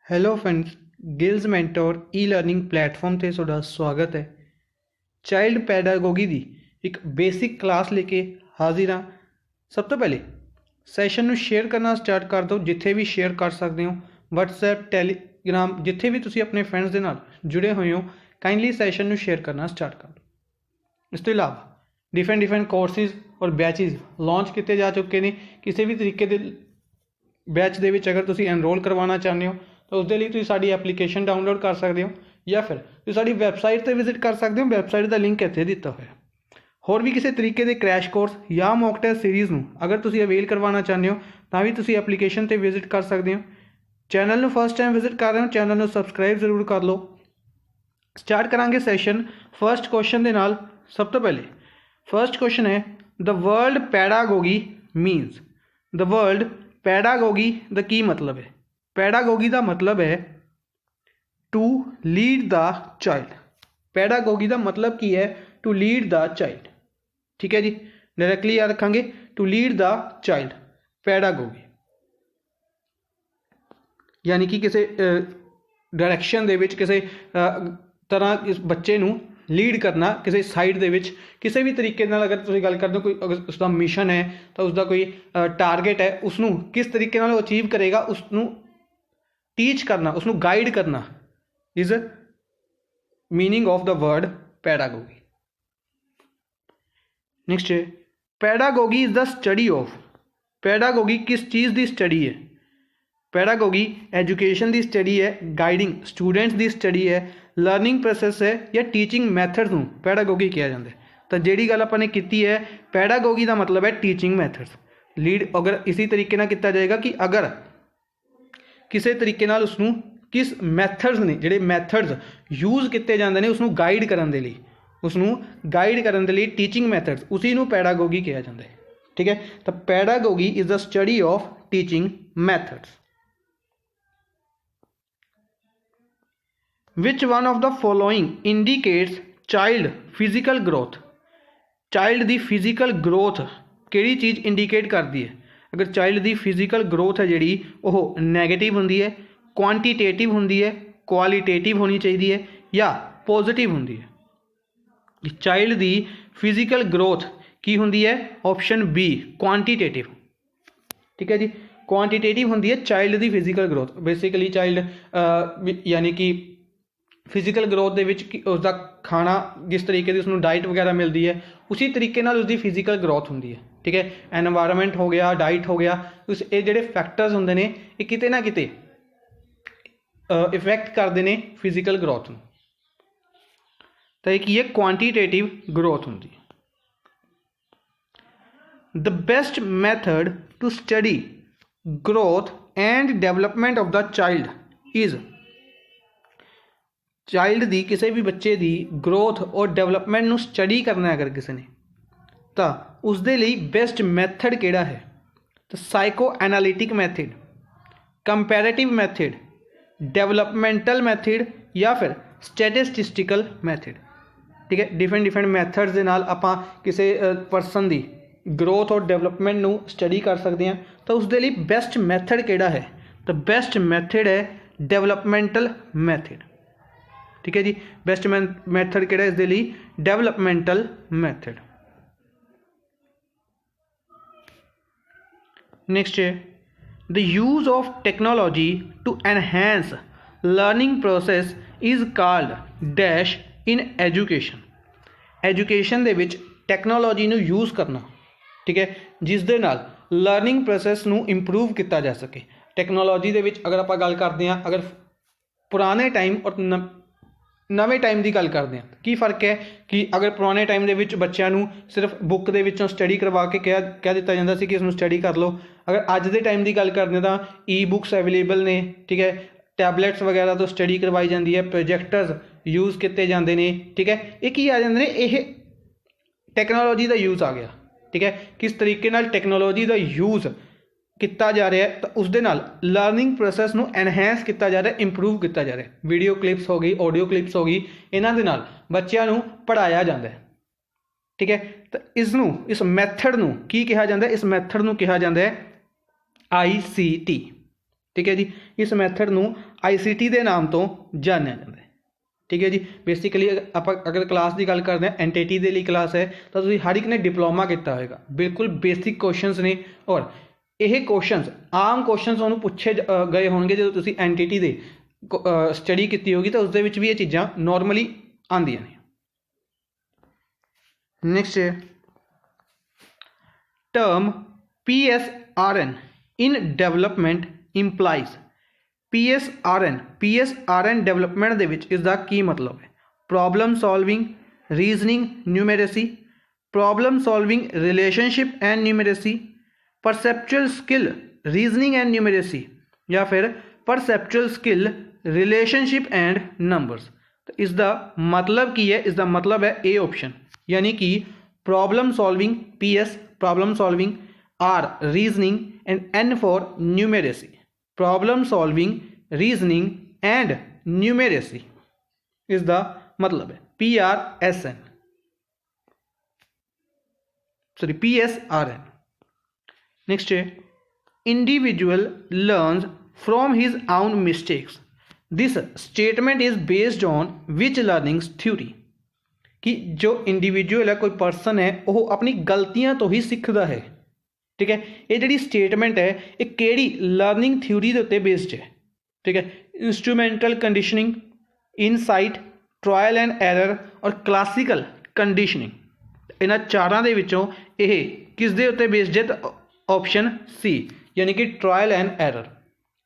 Hello friends, gills mentor e learning platform ਤੇ ਤੁਹਾਡਾ ਸਵਾਗਤ ਹੈ। ਚਾਈਲਡ ਪੈਡਾਗੋਗੀ ਦੀ ਇੱਕ ਬੇਸਿਕ ਕਲਾਸ ਲੈ ਕੇ ਹਾਜ਼ਰ ਹਾਂ। ਸਭ ਤੋਂ ਪਹਿਲੇ ਸੈਸ਼ਨ ਨੂੰ ਸ਼ੇਅਰ ਕਰਨਾ ਸਟਾਰਟ ਕਰ ਦਿਓ। ਜਿੱਥੇ ਵੀ ਸ਼ੇਅਰ ਕਰ ਸਕਦੇ ਹੋ, WhatsApp ਟੈਲੀਗ੍ਰਾਮ ਜਿੱਥੇ ਵੀ ਤੁਸੀਂ ਆਪਣੇ ਫਰੈਂਡਸ ਦੇ ਨਾਲ ਜੁੜੇ ਹੋਏ ਹੋ, ਕਾਈਂਡਲੀ ਸੈਸ਼ਨ ਨੂੰ ਸ਼ੇਅਰ ਕਰਨਾ ਸਟਾਰਟ ਕਰ ਦਿਓ। ਇਸ ਤੋਂ ਇਲਾਵਾ डिफरेंट कोर्सिज और बैचेज लॉन्च किए जा चुके हैं। किसी भी तरीके के बैच के अगर तुम एनरोल करवाना चाहते हो तो उसके लिए साड़ी एप्लीकेशन डाउनलोड कर सकते हो या फिर साड़ी वैबसाइट पर विजिट कर सकते हो। वैबसाइट का लिंक इतने दिता हुआ। होर भी किसी तरीके के क्रैश कोर्स या मॉक टेस्ट सीरीज़ में अगर तुम अवेल करवाना चाहते हो तो भी तुम एप्लीकेशन पर विजिट कर सकते हो। चैनल में फर्स्ट टाइम विजिट कर रहे हो, चैनल में सबसक्राइब जरूर कर लो। स्टार्ट करांगे सैशन फर्स्ट क्वेश्चन के नाल। सब तो पहले फर्स्ट क्वेश्चन है, the word pedagogy means. The word pedagogy दा की मतलब है? पैडागोगी का मतलब है to lead the child. Pedagogy का मतलब की है टू लीड द चाइल्ड। ठीक है जी, डायरेक्टली याद रखेंगे, to lead the child pedagogy यानी कि किसी डायरैक्शन दे विच किसी तरह इस बच्चे नूं लीड करना किसी साइड दे विच किसी भी तरीके नाल। अगर तुसीं गल करदे हो कोई अगर उसका मिशन है तो उसका कोई टारगेट है, उसनूं किस तरीके नाल अचीव करेगा, उसनूं टीच करना, उसनूं गाइड करना is meaning of the word pedagogy. Next है, pedagogy is the study of. Pedagogy किस चीज़ की स्टडी है? पैडागोगी एजुकेशन की स्टडी है, गाइडिंग स्टूडेंट्स की स्टडी है, लर्निंग प्रोसैस है या टीचिंग मैथड्स नूं पैडागोगी कहा जाता है। तो जिहड़ी गल आपां की है, पैडागोगी का मतलब है टीचिंग मैथड्स। लीड अगर इसी तरीके नाल किया जाएगा कि अगर किसी तरीके नाल उसनूं किस मैथड्स ने जिहड़े मैथड्स यूज़ किए जाते हैं उसनूं गाइड करन दे लई, उसनूं गाइड करन दे लई टीचिंग मैथड्स, उसी नूं पैडागोगी कहा जाता है। ठीक है, तो pedagogy is the study of teaching methods. Which one of the following indicates child physical growth? Child की फिजिकल ग्रोथ किहड़ी चीज़ इंडिकेट करती है? अगर चाइल्ड की फिजिकल ग्रोथ है जिहड़ी वो नैगेटिव होंदी है, क्वांटिटेटिव होंदी है, क्वालिटेटिव होनी चाहिए है या पॉजिटिव होंदी है? चाइल्ड की फिजिकल ग्रोथ की होंदी है? Option B quantitative. ठीक है जी, क्वांटिटेटिव होंदी है चाइल्ड की फिजिकल ग्रोथ। बेसिकली चाइल्ड यानी कि फिजिकल ग्रोथ के विच उसका खाना जिस तरीके की उसनूं डाइट वगैरह मिलती है उसी तरीके नाल उसकी फिजिकल ग्रोथ होंदी है। ठीक है, एनवायरनमेंट हो गया, डाइट हो गया, उस ये जिहड़े फैक्टर्स होंदे ने ये किते ना किते इफेक्ट करते हैं फिजिकल ग्रोथ नूं। तो एक ये क्वांटिटेटिव ग्रोथ होंदी है। The best method to study growth and development of the child is. Child की किसी भी बच्चे की ग्रोथ और डेवलपमेंट नूं स्टडी करना है अगर किसी ने, तो उसके लिए बेस्ट मैथड किहड़ा है? तो psycho analytic method, comparative method, developmental method या फिर स्टैटिस्टिकल मैथड। ठीक है, डिफरेंट मैथड्स दे नाल आपां किसी परसन की ग्रोथ और डेवलपमेंट नूं स्टडी कर सकते हैं। तो उसके लिए बेस्ट मैथड किहड़ा है? तो बेस्ट मैथड है डेवलपमेंटल मैथड। ठीक है जी, बेस्ट मैथड किहड़ा इसके लिए? Developmental method. नेक्स्ट है, the use of technology to enhance learning process is called dash in education. Education दे विच टैक्नोलॉजी नूं यूज़ करना, ठीक है, जिस दे नाल लर्निंग प्रोसैस नूं इंप्रूव किया जा सके। टैक्नोलॉजी दे विच अगर आपां गल करते हैं, अगर पुराने टाइम और नवे टाइम की गल करते हैं, की फर्क है कि अगर पुराने टाइम के विच बच्चों नूं सिर्फ बुक के विचों स्टडी करवा के कह दिता जाता सी कि इसनूं स्टडी कर लो। अगर अज के टाइम की गल करते हैं तो ई बुक्स अवेलेबल ने, ठीक है, टैबलैट्स वगैरह तो स्टडी करवाई जाती है, प्रोजैक्टर्स यूज़ किए जाते हैं। ठीक है, ये की आ जाते हैं, ये टैक्नोलॉजी का यूज़ आ गया। ठीक है, किस तरीके नाल टैक्नोलॉजी का यूज़ किया जा रहा है तो उसके नाल लर्निंग प्रोसैस नूं एनहेंस किया जा रहा है, इंप्रूव किया जा रहा है। वीडियो क्लिप्स हो गई, ऑडियो क्लिप्स हो गई, इन्हां दे नाल बच्चों नूं पढ़ाया जाता है। ठीक है, तो इस मैथड नूं की कहा जाता है? इस मैथड नूं कहा जाता है ICT। ठीक है जी। इस मैथड ਨੂੰ ICT ਦੇ ਨਾਮ ਤੋਂ ਜਾਣਿਆ ਜਾਂਦਾ ਹੈ। ठीक है जी। बेसिकली आप अगर क्लास की गल करते हैं NTT के लिए क्लास है तो तुसीं हर एक ने डिप्लोमा किया होगा, बिल्कुल बेसिक क्वेश्चनस ने और यह क्वेश्चनस आम क्वेश्चनस उन्होंने पूछे गए होंगे जो तुसीं NTT दे स्टडी की होगी तो उसदे विच भी ये चीज़ां नॉर्मली आंदियां ने। नेक्स्ट है term PSRN in development implies PSRN development दे विच इसका की मतलब है? Problem solving, reasoning, numeracy, problem solving, relationship and numeracy, perceptual skill, reasoning and numeracy, या फिर perceptual skill, relationship and numbers. तो इसका मतलब की है? इसका मतलब है ए ऑप्शन, यानी कि problem solving PS problem solving, R reasoning and N for numeracy. Problem solving, reasoning and numeracy इसका मतलब है PSRN। नेक्स्ट है इंडिविजुअल लर्न्स फ्रॉम हिज आउन mistakes, this statement is based on which learnings theory. कि जो individual है, कोई person है, वह अपनी गलतियां तो ही सीखता है। ठीक है, ये जी स्टेटमेंट है ये केड़ी लर्निंग थ्योरी के उत्ते बेस्ड है? ठीक है, instrumental conditioning, insight, trial and error और क्लासिकल कंडीशनिंग। इन्हां चारां दे विचों यह किस दे उत्ते बेस्ड है? तो ऑप्शन C यानी कि ट्रायल एंड एरर।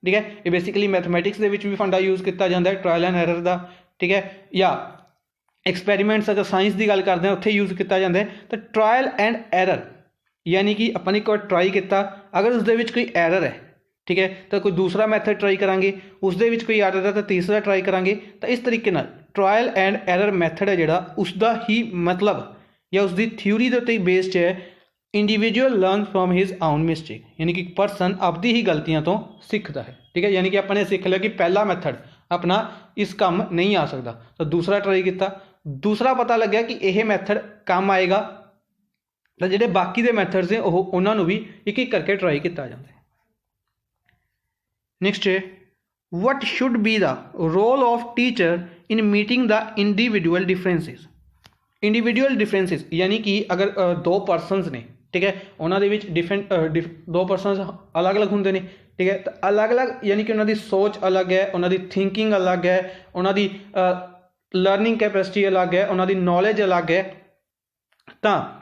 ठीक है, ये बेसिकली मैथमैटिक्स दे विच भी फंडा यूज़ किया जाता है ट्रायल एंड एरर का। ठीक है, या एक्सपैरीमेंट्स अगर साइंस की गल करते हैं उत्थे यूज़ किया जाता है। तो ट्रायल एंड एरर यानी कि अपन एक बार ट्राई किया, अगर उसदे विच कोई एरर है, ठीक है, तो कोई दूसरा मैथड ट्राई करांगे, उसदे विच कोई एरर है तो तीसरा ट्राई करांगे। तो इस तरीके नाल ट्रायल एंड एरर मैथड है जिहड़ा उसका ही मतलब या उसकी थ्योरी के उत्ते बेस्ड है। इंडिविजुअल लर्न फ्रॉम हिज आउन मिस्टेक, यानी कि पर्सन अपनी ही गलतियों तो सीखता है। ठीक है, यानी कि अपने सीख लिया कि पहला मैथड अपना इस काम नहीं आ सकता, तो दूसरा ट्राई किया, दूसरा पता लग्या कि यह मैथड काम आएगा, तो जिहड़े बाकी दे मैथड्स हैं उन्होंने भी एक एक करके ट्राई किया जाता है। नेक्स्ट है what should be the role of teacher in meeting the individual differences. Individual differences यानी कि अगर दो परसनस ने, ठीक है, उन्होंने विच डिफरेंट दो परसनस अलग अलग होंगे ने। ठीक है, तो अलग अलग यानी कि उन्होंने सोच अलग है, उन्होंने थिंकिंग अलग है, उन्होंने लर्निंग कैपेसिटी अलग है, उन्होंने नॉलेज अलग है। तो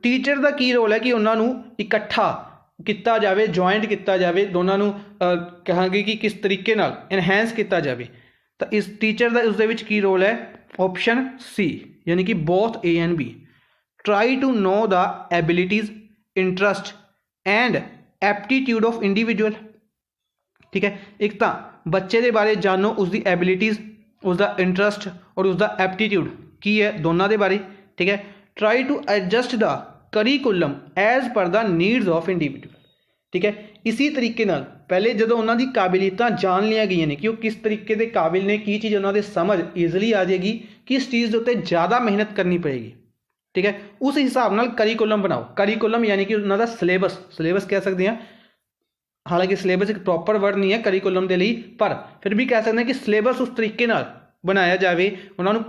टीचर का की रोल है कि उन्होंने इकट्ठा किया जाए, जॉइंट किया जाए, दोनों कहांगे कि किस तरीके नाल इनहैंस किया जाए। तो इस टीचर का उसदे विच की रोल है? ऑप्शन C यानी कि both A and B। Try to know the abilities, interest and aptitude of individual. ठीक है, एक तो बच्चे के बारे जानो, उसकी एबिलिटीज, उसका इंटरस्ट और उसका एप्टीट्यूड की है, दोनों के बारे। ठीक है, try to adjust the curriculum as per the needs of individual. ठीक है, इसी तरीके नाल पहले जो उन्होंने काबिलियतां जान लिया गई ने कि वो किस तरीके के काबिल ने, की चीज़ उन्होंने समझ ईजिली आ जाएगी, किस चीज़ के उत्ते ज़्यादा मेहनत करनी पड़ेगी। ठीक है, उस हिसाब नाल करिकुलम बनाओ। करिकुलम यानी कि उन्होंने सिलेबस कह सकते हैं, हालांकि सिलेबस एक प्रॉपर वर्ड नहीं है करिकुलम के लिए, पर फिर भी कह सकते हैं कि सिलेबस उस तरीके नाल बनाया जाए, उन्होंने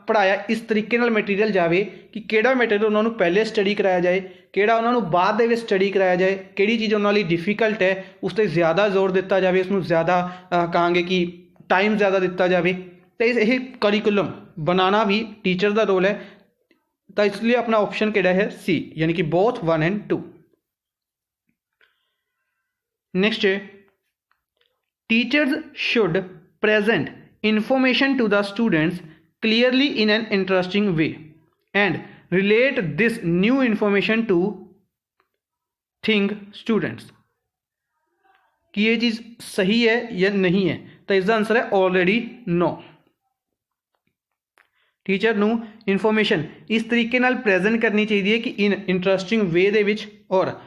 पढ़ाया इस तरीके नाल मटीरियल जाए कि केड़ा मटीरियल उन्होंने पहले स्टडी कराया जाए, केड़ा उन्होंने बाद में स्टडी कराया जाए, केड़ी चीज़ उन्होंने डिफिकल्ट है उस पर ज़्यादा जोर दिता जाए, उसमें ज़्यादा कहांगे कि टाइम ज़्यादा दिता जाए। तो यह करिकुलम बनाना भी टीचर का रोल है। तो इसलिए अपना ऑप्शन केड़ा है? C यानी कि बोथ 1 एंड 2। नेक्स्ट है teachers should present information to the students clearly in an interesting way and relate this new information to think students। कि ये चीज़ सही है या नहीं है? तो इसका आंसर है ऑलरेडी नो। टीचर नू इन्फॉर्मेशन इस तरीके नाल प्रेजेंट करनी चाहिए कि इन इंटरस्टिंग वे दे विच, और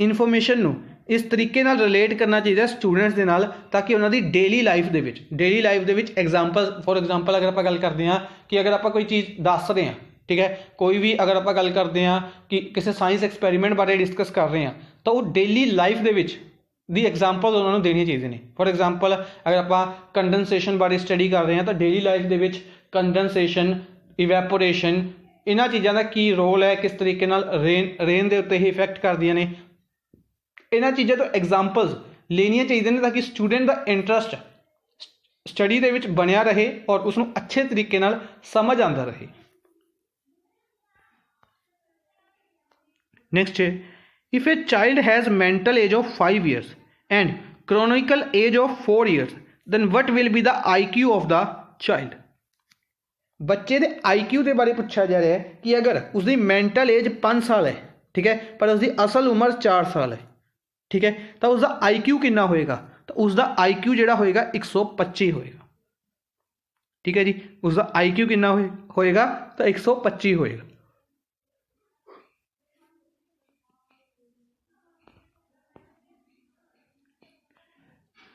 इन्फॉर्मेशन नू इस तरीके नाल रिलेट करना चाहिए स्टूडेंट्स के नाल, ताकि उन्होंने daily life they which example, for example अगर आप गल करते हैं कि अगर आप कोई चीज़ दस रहे हैं, ठीक है, कोई भी अगर आप गल करते हैं कि किसी साइंस एक्सपैरीमेंट बारे डिस्कस कर रहे हैं, तो वो डेली लाइफ दे विच ਦੀ ਐਗਜ਼ਾਮਪਲ ਉਹਨਾਂ ਨੂੰ ਦੇਣੀਆਂ ਚਾਹੀਦੀਆਂ ਨੇ। ਫੋਰ ਐਗਜ਼ਾਮਪਲ ਅਗਰ ਆਪਾਂ ਕੰਡੈਂਸੇਸ਼ਨ ਬਾਰੇ ਸਟੱਡੀ ਕਰ ਰਹੇ ਹਾਂ ਤਾਂ ਡੇਲੀ ਲਾਈਫ ਦੇ ਵਿੱਚ ਕੰਡੈਂਸੇਸ਼ਨ, ਇਵੈਪੋਰੇਸ਼ਨ, ਇਹਨਾਂ ਚੀਜ਼ਾਂ ਦਾ ਕੀ ਰੋਲ ਹੈ, ਕਿਸ ਤਰੀਕੇ ਨਾਲ ਰੇਨ ਦੇ ਉੱਤੇ ਹੀ ਇਫੈਕਟ ਕਰਦੀਆਂ ਨੇ, ਇਹਨਾਂ ਚੀਜ਼ਾਂ ਤੋਂ ਐਗਜ਼ਾਮਪਲਸ ਲੈਣੀਆਂ ਚਾਹੀਦੀਆਂ ਨੇ ਤਾਂ ਕਿ ਸਟੂਡੈਂਟ ਦਾ ਇੰਟਰਸਟ ਸਟੱਡੀ ਦੇ ਵਿੱਚ ਬਣਿਆ ਰਹੇ ਔਰ ਉਸਨੂੰ ਅੱਛੇ ਤਰੀਕੇ ਨਾਲ ਸਮਝ ਆਉਂਦਾ ਰਹੇ। नेक्स्ट है, if a child has mental age of 5 years and chronicle age of 4 years then what will be the IQ of the child. बच्चे के IQ के बारे पूछा जा रहा है कि अगर उसकी मेंटल एज 5 साल है, ठीक है, पर उसकी असल उम्र 4 साल है, ठीक है, तो उसका IQ कितना होएगा, तो उसका IQ जिहड़ा होएगा 125 होएगा, ठीक है जी। उसका IQ कितना होएगा, तो 125 होएगा।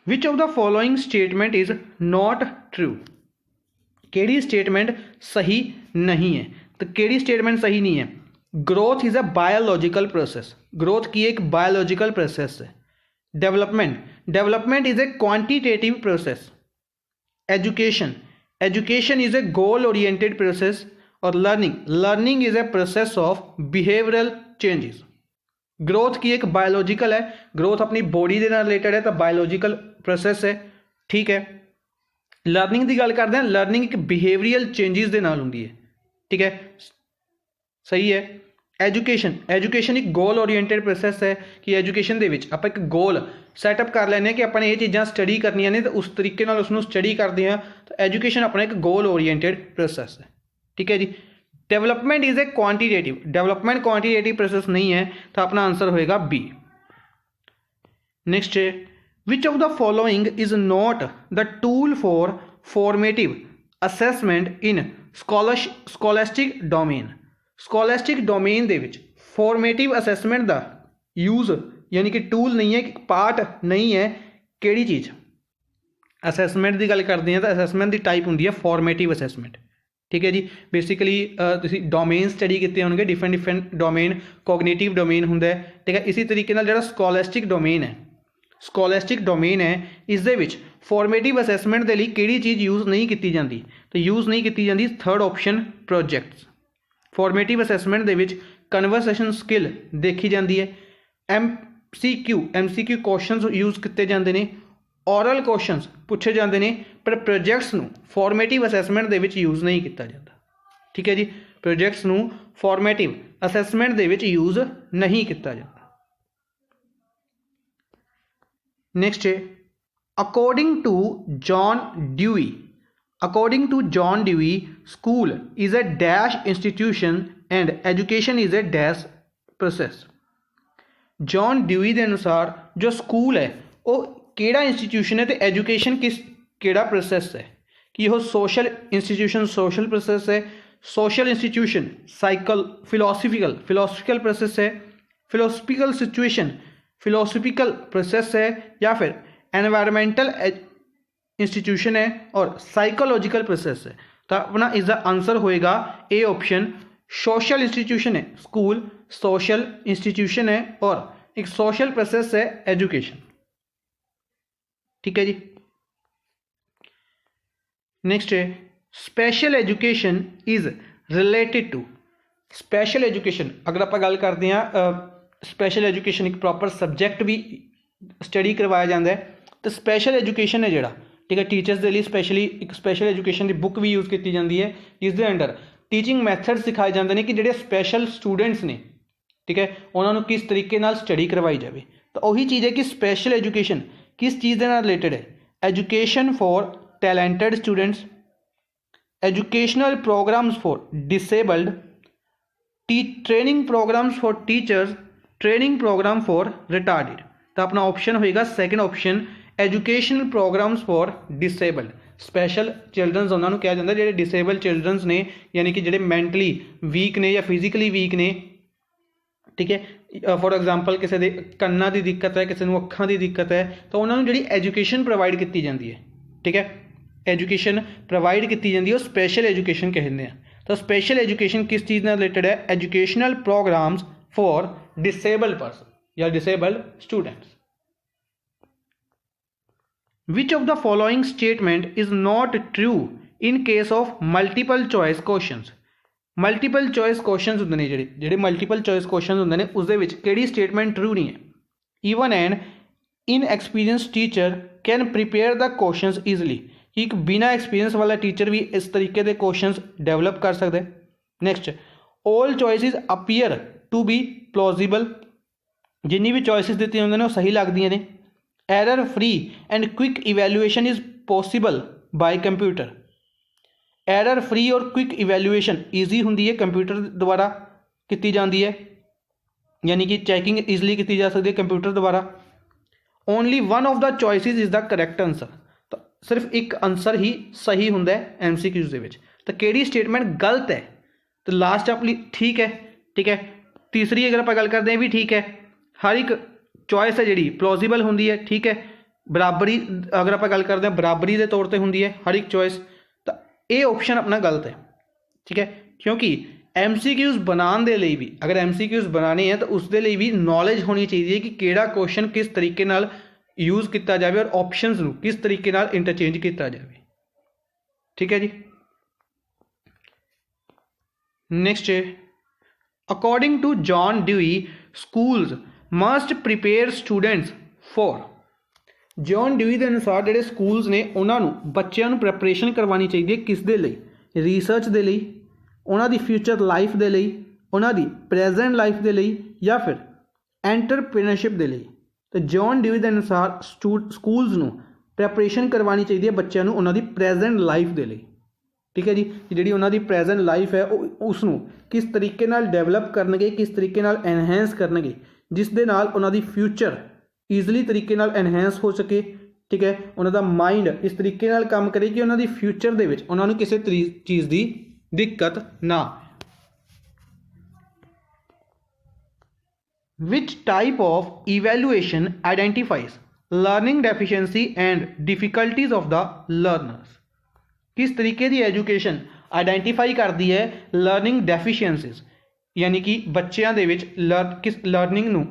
Which of the following statement is not true. केड़ी स्टेटमेंट सही नहीं है, तो केड़ी स्टेटमेंट सही नहीं है। Growth is a biological process, growth की एक बायोलॉजिकल प्रोसेस है। Development is a quantitative process. Education is a goal oriented process. और learning is a process of behavioural changes. Growth की एक बायोलॉजिकल है, ग्रोथ अपनी बॉडी के नाल रिलेटेड है तो बायोलॉजिकल प्रोसेस है, ठीक है। लर्निंग की गल करते हैं, लर्निंग एक बिहेवियरल चेंजेस के नाल हुंदी है, ठीक है, सही है। एजुकेशन एक गोल ओरिएंटेड प्रोसेस है कि एजुकेशन दे विच आपां एक गोल सैटअप कर लैंदे कि अपने ये चीज़ां स्टडी करनियां ने तो उस तरीके नाल उसनूं स्टडी करते हैं, तो एजुकेशन अपना एक गोल ओरिएंटेड प्रोसेस है, ठीक है जी। Development is a quantitative, development quantitative process नहीं है, तो अपना आंसर होएगा बी। नेक्स्ट है, which of the following is not the tool for formative assessment in scholastic domain. Scholastic domain दे विच फॉर्मेटिव असेसमेंट दा यूज यानी कि टूल नहीं है, पार्ट नहीं है, केड़ी चीज़। असेसमेंट की गल करते हैं तो असेसमेंट की टाइप होंगी है फॉर्मेटिव असेसमेंट, ठीक है जी। बेसिकली तुसीं डोमेन स्टडी किए होंगे, डिफरेंट डोमेन, कोगनीटिव डोमेन हुंदा है, ठीक है। इसी तरीके नाल जिहड़ा स्कॉलैस्टिक डोमेन है इस दे विच फॉर्मेटिव असेसमेंट के लिए किहड़ी चीज़ यूज़ नहीं की जाती, तो यूज़ नहीं की जाती third option projects. Formative assessment दे विच कन्वर्सेशन स्किल देखी जाती है, MCQ क्वेश्चनस यूज़ किए जाते हैं, ओरल क्वेश्चनस पूछे जाते हैं, पर प्रोजेक्ट्स नूं फॉर्मेटिव असेसमेंट दे विच यूज़ नहीं किया जाता, ठीक है जी। प्रोजेक्ट्स नूं फॉर्मेटिव असेसमेंट दे विच यूज़ नहीं किया जाता। नेक्स्ट है, according to John Dewey school is a dash institution and education is a dash process. John Dewey के अनुसार जो स्कूल है वो केड़ा इंस्टीट्यूशन है तो एजुकेशन केड़ा प्रोसेस है, कि यह सोशल इंस्टीट्यूशन सोशल प्रोसेस है, सोशल इंस्टीट्यूशन फिलोसफिकल प्रोसेस है, फिलोसफिकल सिचुएशन फिलोसफिकल प्रोसेस है, या फिर एनवायरमेंटल इंस्टीट्यूशन है और साइकोलॉजिकल प्रोसेस है। तो अपना इसका आंसर होएगा ए ऑप्शन, सोशल इंस्टीट्यूशन है स्कूल, सोशल इंस्टीट्यूशन है और एक सोशल प्रोसेस है एजुकेशन, ठीक है जी। नेक्स्ट है, special education is related to. Special education अगर आप गल करते हैं, स्पेशल एजुकेशन एक प्रॉपर सबजैक्ट भी स्टडी करवाया जाता है, तो स्पेशल एजुकेशन है जोड़ा, ठीक है, टीचर्स के लिए स्पेशली एक स्पेशल एजुकेशन की बुक भी यूज़ की जाती है, जिसके अंडर टीचिंग मैथड्स सिखाए जाते हैं कि जोड़े स्पेशल स्टूडेंट्स ने, ठीक है, उन्होंने किस तरीके नाल स्टडी करवाई जाए। तो वही चीज़ है कि स्पेशल एजुकेशन किस चीज़ के नाल रिलेटेड है, education for talented students, educational programs for disabled, training programs for teachers, training program for retarded. तो अपना ऑप्शन होएगा second option, educational programs for disabled. Special childrens उन्होंने कहा जाता है जो डिसेबल चिल्ड्रनस ने, यानी कि जो मैंटली वीक ने या फिजिकली वीक ने, ठीक है। फॉर एग्जाम्पल किसी के कन्ना की दिक्कत है, किसी को अखां की दिक्कत है, तो उन्होंने जी एजुकेशन प्रोवाइड की जाती है, ठीक है, एजुकेशन प्रोवाइड की जाती है, स्पेशल एजुकेशन कहते हैं। तो स्पेशल एजुकेशन किस चीज़ से रिलेटेड है, educational programs for disabled person या disabled students. Which of the following statement is not true in case of multiple choice questions. Multiple choice question होंगे ने ਜਿਹੜੇ मल्टीपल चॉइस क्वेश्चन होंगे ने उसदे विच किहड़ी स्टेटमेंट ट्रू नहीं है। Even an inexperience teacher can prepare the questions easily. एक बिना एक्सपीरियंस वाला टीचर भी इस तरीके के क्वेश्चनस डेवलप कर सकते। Next, all choices appear to be plausible. जिन्नी भी चॉइसिस दी होंगे ने सही लगदियां ने। Error free and quick evaluation is possible by computer. Error free और क्विक इवैल्यूएशन ईजी होंगी है, कंप्यूटर द्वारा की जाती है, यानी कि चैकिंग ईजली की जा सकती है कंप्यूटर द्वारा। Only one of the choices is the correct answer. तो सिर्फ एक आंसर ही सही होंगे MCQs के। तो किहड़ी स्टेटमेंट गलत है? तो लास्ट अपनी ठीक है, ठीक है। तीसरी अगर आप गल करते हैं भी ठीक है, हर एक चॉइस है जी प्लॉजिबल होंगी है, ठीक है। बराबरी अगर आप गल करते हैं बराबरी के तौर पर होंगी है हर एक चॉइस। तो ये ऑप्शन अपना गलत है, ठीक है, क्योंकि MCQs बनाने के लिए भी, अगर MCQs बनाने हैं तो उसके लिए भी नॉलेज होनी चाहिए कि किहड़ा क्वेश्चन किस तरीके नाल यूज़ किया जाए और ऑप्शनस नूं किस तरीके नाल इंटरचेंज किया जाए, ठीक है जी। Next, according to John Dewey schools must prepare students for. John Dewey के अनुसार ਜਿਹੜੇ स्कूल्स ने उन्होंने बच्चों प्रैपरेशन करवानी चाहिए किस दे लई? रिसर्च के लिए, उन्होंने फ्यूचर लाइफ के लिए, उन्होंने प्रेजेंट लाइफ के लिए, या फिर एंटरप्रेन्योरशिप के लिए। तो जॉन ड्यूई के अनुसार स्कूल्स नूं प्रैपरेशन करवानी चाहिए बच्चों को उन्होंने प्रेजेंट लाइफ के लिए, ठीक है जी। जी उन्होंने प्रेजेंट लाइफ है उसनूं किस तरीके नाल डेवलप करनगे, किस तरीके नाल एनहेंस करनगे, जिस दे नाल उन्होंने फ्यूचर ईजली तरीके नाल एनहेंस हो सके, ठीक है। उन्होंने माइंड इस तरीके नाल काम करे कि उन्होंने फ्यूचर दे विच उन्होंने किसी चीज़ की दिक्कत ना। Which type of evaluation identifies learning deficiency and difficulties of the learners. किस तरीके की एजुकेशन आइडेंटिफाई करती है लर्निंग डेफिशिएंसीज, यानी कि बच्चों के किस लर्निंग नूं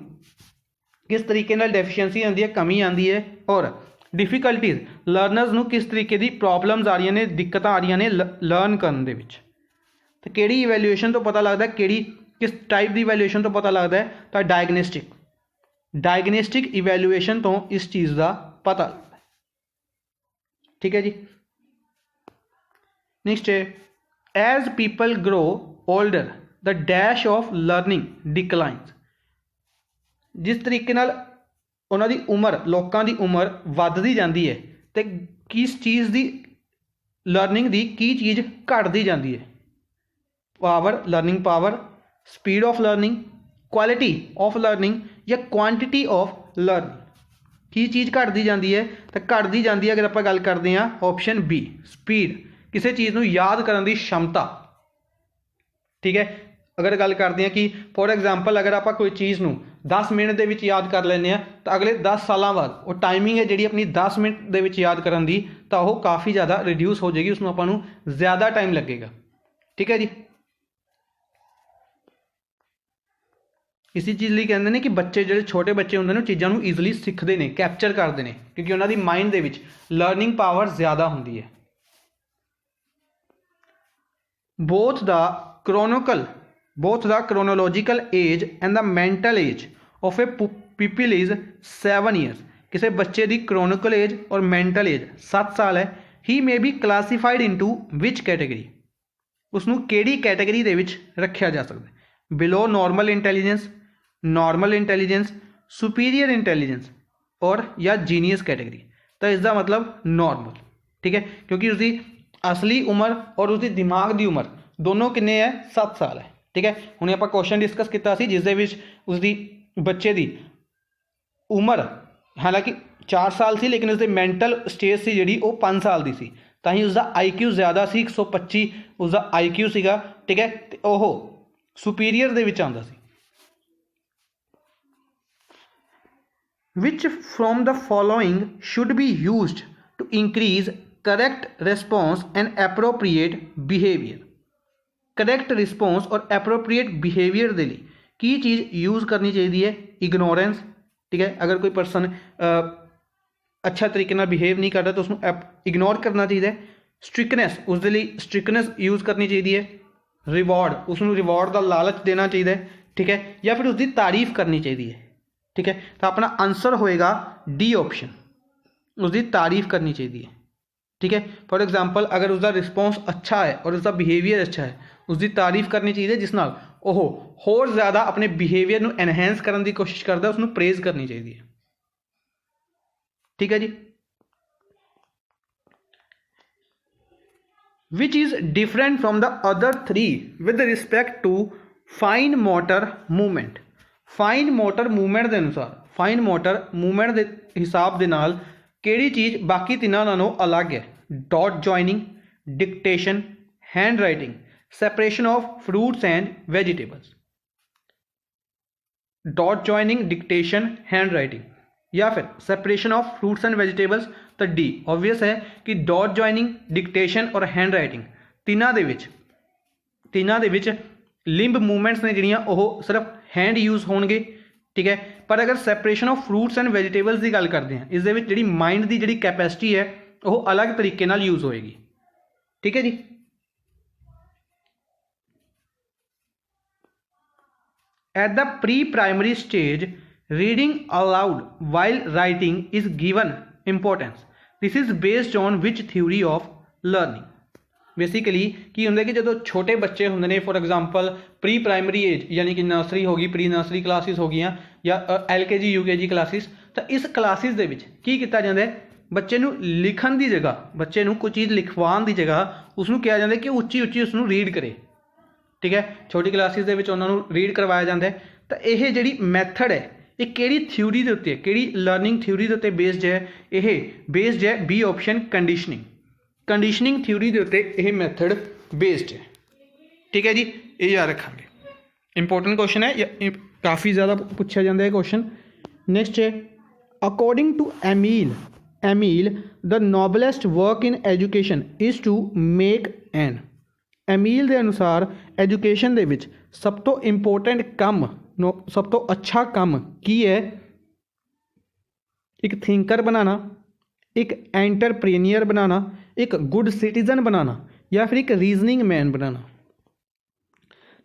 किस तरीके नाल डेफिशिएंसी आती है, कमी आती है, और डिफिकल्टीज लर्नर्स नूं किस तरीके की प्रॉब्लम्स आ रही ने, दिक्कत आ रही ने लर्न करने दे विच। तो किहड़ी इवैल्यूएशन तो पता लगता है, किहड़ी किस टाइप की इवैल्यूएशन तो पता लगता है? तो डायग्नोस्टिक इवैल्यूएशन तो इस चीज़ का पता लगता है, ठीक है जी। नेक्स्ट है, as people grow older the dash of learning declines. जिस तरीके नाल उन्हां दी उम्र, लोगों की उम्र वधदी जाती है तो किस चीज़ की लर्निंग की की चीज़ घटती जाती है? Power, learning power, speed of learning, quality of learning, या क्वांटिटी ऑफ लर्निंग। की चीज़ घटती जाती है? तो घटती जाती है अगर आप गल करते हैं ऑप्शन बी, स्पीड, किसी चीज़ को याद करने की क्षमता, ठीक है। अगर गल करते हैं कि फॉर एग्जाम्पल अगर आप कोई चीज़ नूं 10 मिनट के विच याद कर लें तो अगले 10 सालों बाद वो टाइमिंग है जी अपनी 10 मिनट के विच याद करने की, तो वह काफ़ी ज़्यादा रिड्यूस हो जाएगी, उसमें आपां नूं ज़्यादा टाइम लगेगा, ठीक है जी। इसी चीज़ लिए कहते हैं कि बच्चे जो छोटे बच्चे होंगे ने चीज़ों को ईजली सीखते हैं, कैप्चर करते हैं, क्योंकि उन्होंने माइंड के विच लर्निंग पावर ज़्यादा होंगी है। Both the chronological age and the mental age of a people is 7 years. किसी बच्चे की क्रोनिकल एज और मैंटल एज 7 साल है। He may be classified into which category. उसनूं किहड़ी कैटेगरी दे विच रखा जा सकता है? Below normal intelligence, superior intelligence, और या जीनियस कैटेगरी। तो इसका मतलब नॉर्मल, ठीक है, क्योंकि उसकी असली उम्र और उसकी दिमाग की उम्र दोनों किन्ने है? 7 साल है, ठीक है। हुणे आपां क्वेश्चन डिस्कस किया जिस दे विच उसकी बच्चे की उम्र हालांकि 4 साल सी, लेकिन उसकी मैंटल स्टेज सी जी वो 5 साल की सी, तां उसका IQ ज़्यादा सी, 125 उसका IQ सीगा, ठीक है। तो वह सुपीरियर दे विच आंदा सी। Which from the following should be used to increase correct response and appropriate behavior? Correct response और एप्रोप्रिएट बिहेवियर के लिए की चीज़ यूज़ करनी चाहिए है? इग्नोरेंस, ठीक है। अगर कोई परसन अच्छा तरीके नाल बिहेव नहीं करता तो उसको इग्नोर करना चाहिए। स्ट्रिकनेस, उसके लिए स्ट्रिकनेस यूज़ करनी चाहिए। रिवॉर्ड, उसको रिवॉर्ड का लालच देना चाहिए, ठीक है, या फिर उसकी तारीफ करनी चाहिए, ठीक है। तो अपना आंसर होएगा डी ऑप्शन, उसकी तारीफ करनी चाहिए, ठीक है। फॉर एग्जाम्पल अगर उसका रिस्पॉन्स अच्छा है और उसका बिहेवियर अच्छा है, उसकी तारीफ करनी चाहिए, जिस नाल ਉਹ ਹੋਰ ज़्यादा अपने बिहेवियर ਨੂੰ एनहेंस करने की कोशिश करता, उसको प्रेज करनी चाहिए, ठीक है जी। Which is different from the other 3 with respect to fine motor movement. Fine motor movement के अनुसार, फाइन मोटर मूवमेंट के हिसाब के नाल किहड़ी चीज़ बाकी तिन्हां नालों अलग है। Dot joining, dictation, hand writing, separation of fruits and vegetables. Dot joining, dictation, hand writing या फिर separation of fruits and vegetables. तो डी ऑबवियस है कि डॉट जॉइनिंग, डिक्टेशन और हैंड राइटिंग तिन्हां दे विच लिंब मूवमेंट्स ने जिहड़ियां ओह सिर्फ हैंड यूज़ होणगे, ठीक है। पर अगर सैपरेशन ऑफ फ्रूट्स एंड वेजिटेबल्स की गल करते हैं, इस दे विच जिहड़ी माइंड की जिहड़ी कैपेसिटी है वह अलग तरीके नाल यूज़ होएगी, ठीक है जी। At the pre-primary stage, reading aloud while writing is given importance. This is based on which theory of learning? Basically की होंगे कि जो छोटे बच्चे होंगे ने, for example pre primary age यानी कि नर्सरी होगी, प्री नर्सरी क्लासिस हो गई या LKG UKG क्लासिस, तो इस क्लासिस दे विच की किया जाता है, बच्चे नूं लिखण की जगह, बच्चे नूं कोई चीज़ लिखवाण की जगह उसनूं कहा जाता है कि उच्ची उच्ची उसनूं रीड करे, ठीक है। छोटी क्लासिस दे विच उन्हां नूं रीड करवाया जाता है। तो यह जिहड़ी मैथड है ये किहड़ी थ्योरी दे उत्ते, किहड़ी लर्निंग थ्योरी दे उत्ते बेस्ड है, यह बेस्ड है B option conditioning. Conditioning theory के उत्ते यह मैथड बेस्ड है, ठीक है जी। ये याद रखांगे, इंपोर्टेंट क्वेश्चन है, काफ़ी ज़्यादा पूछा जाता है क्वेश्चन। नेक्स्ट है according to Emile the noblest work in education is to make an. Emile के अनुसार एजुकेशन दे विच सब तो इंपोर्टेंट काम, सब तो अच्छा काम की है, एक थिंकर बनाना, एक एंटरप्रेन्योर बनाना, एक गुड सिटीजन बनाना या फिर एक रीजनिंग मैन बनाना।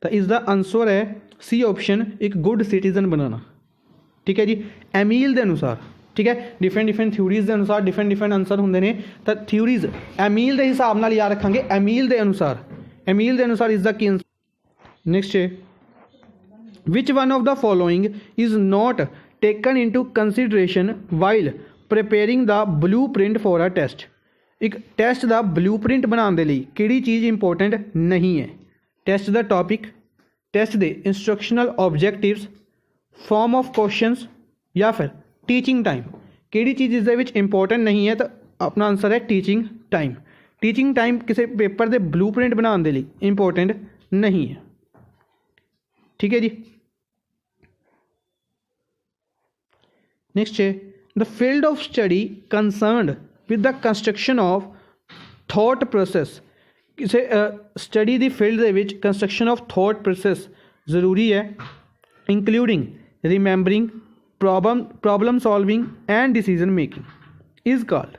तो इसका आंसर है सी ऑप्शन, एक गुड सिटीजन बनाना, ठीक है जी। एमील के अनुसार, ठीक है, डिफरेंट थ्योरीज के अनुसार डिफरेंट आंसर होंगे ने। तो थ्योरीज एमील के हिसाब नाल याद रखांगे, एमील के अनुसार इसका की आंसर। नेक्स्ट है which one of the following is not taken into consideration while preparing the blueprint for a test. एक टेस्ट का ब्लू प्रिंट बनाने के लिए किहड़ी चीज़ इंपोर्टेंट नहीं है। टेस्ट का टॉपिक, टेस्ट के instructional objectives, form of questions या फिर टीचिंग टाइम। किहड़ी चीज़ इस दे विच इंपोर्टेंट नहीं है, तो अपना आंसर है टीचिंग टाइम। टीचिंग टाइम किसी पेपर के ब्लू प्रिंट बनाने के लिए इंपोर्टेंट नहीं है, ठीक है जी। नेक्स्ट है the field of study concerned with the construction of thought process. किसी स्टडी की फील्ड के विच कंस्ट्रक्शन ऑफ थॉट प्रोसेस जरूरी है, including remembering, problem solving and decision making is called.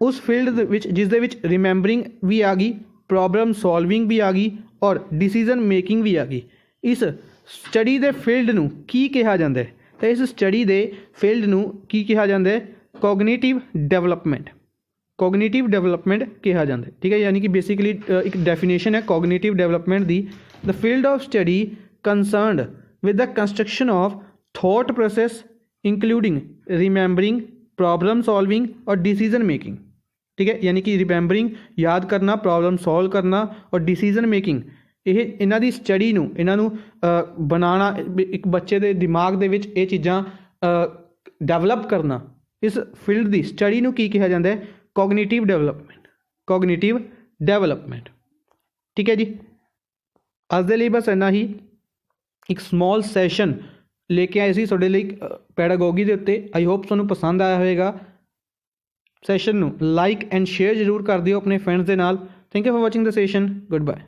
उस फील्ड विच जिस दे विच रिमैंबरिंग भी आ गई, प्रॉब्लम सॉल्विंग भी आ गई और डिसीजन मेकिंग भी आ गई, इस स्टडी के फील्ड नूं की कहा जाता है। तो इस स्टडी के फील्ड नूं की कहा जाता है, कोगनीटिव डेवलपमेंट। कोगनीटिव डेवलपमेंट कहा जाता है, ठीक है। यानी कि बेसिकली एक डेफिनेशन है कोगनीटिव डेवलपमेंट की, the field of study concerned with the construction of thought process including remembering, problem solving और डिसीजन मेकिंग, ठीक है। यानी कि रिमैंबरिंग याद करना, प्रॉब्लम सॉल्व करना और डिसीजन मेकिंग, ये इन्हां दी स्टडी नूं इन्हां नूं बनाना, एक बच्चे दे दिमाग दे विच ये चीज़ां डेवलप करना, इस फील्ड की स्टडी नूं की कहा जाता है, कोगनीटिव डेवलपमेंट। कोगनीटिव डेवलपमेंट, ठीक है जी। अज दे लई बस इन्ना ही, एक स्मॉल सैशन लेके आए सी तुहाडे लई पैडागोगी दे उत्ते। आई होप तुहानूं पसंद आया होएगा। सैशन नूं लाइक एंड शेयर जरूर कर दिओ अपने फ्रेंड्स दे नाल। Thank you for watching the session. Good bye.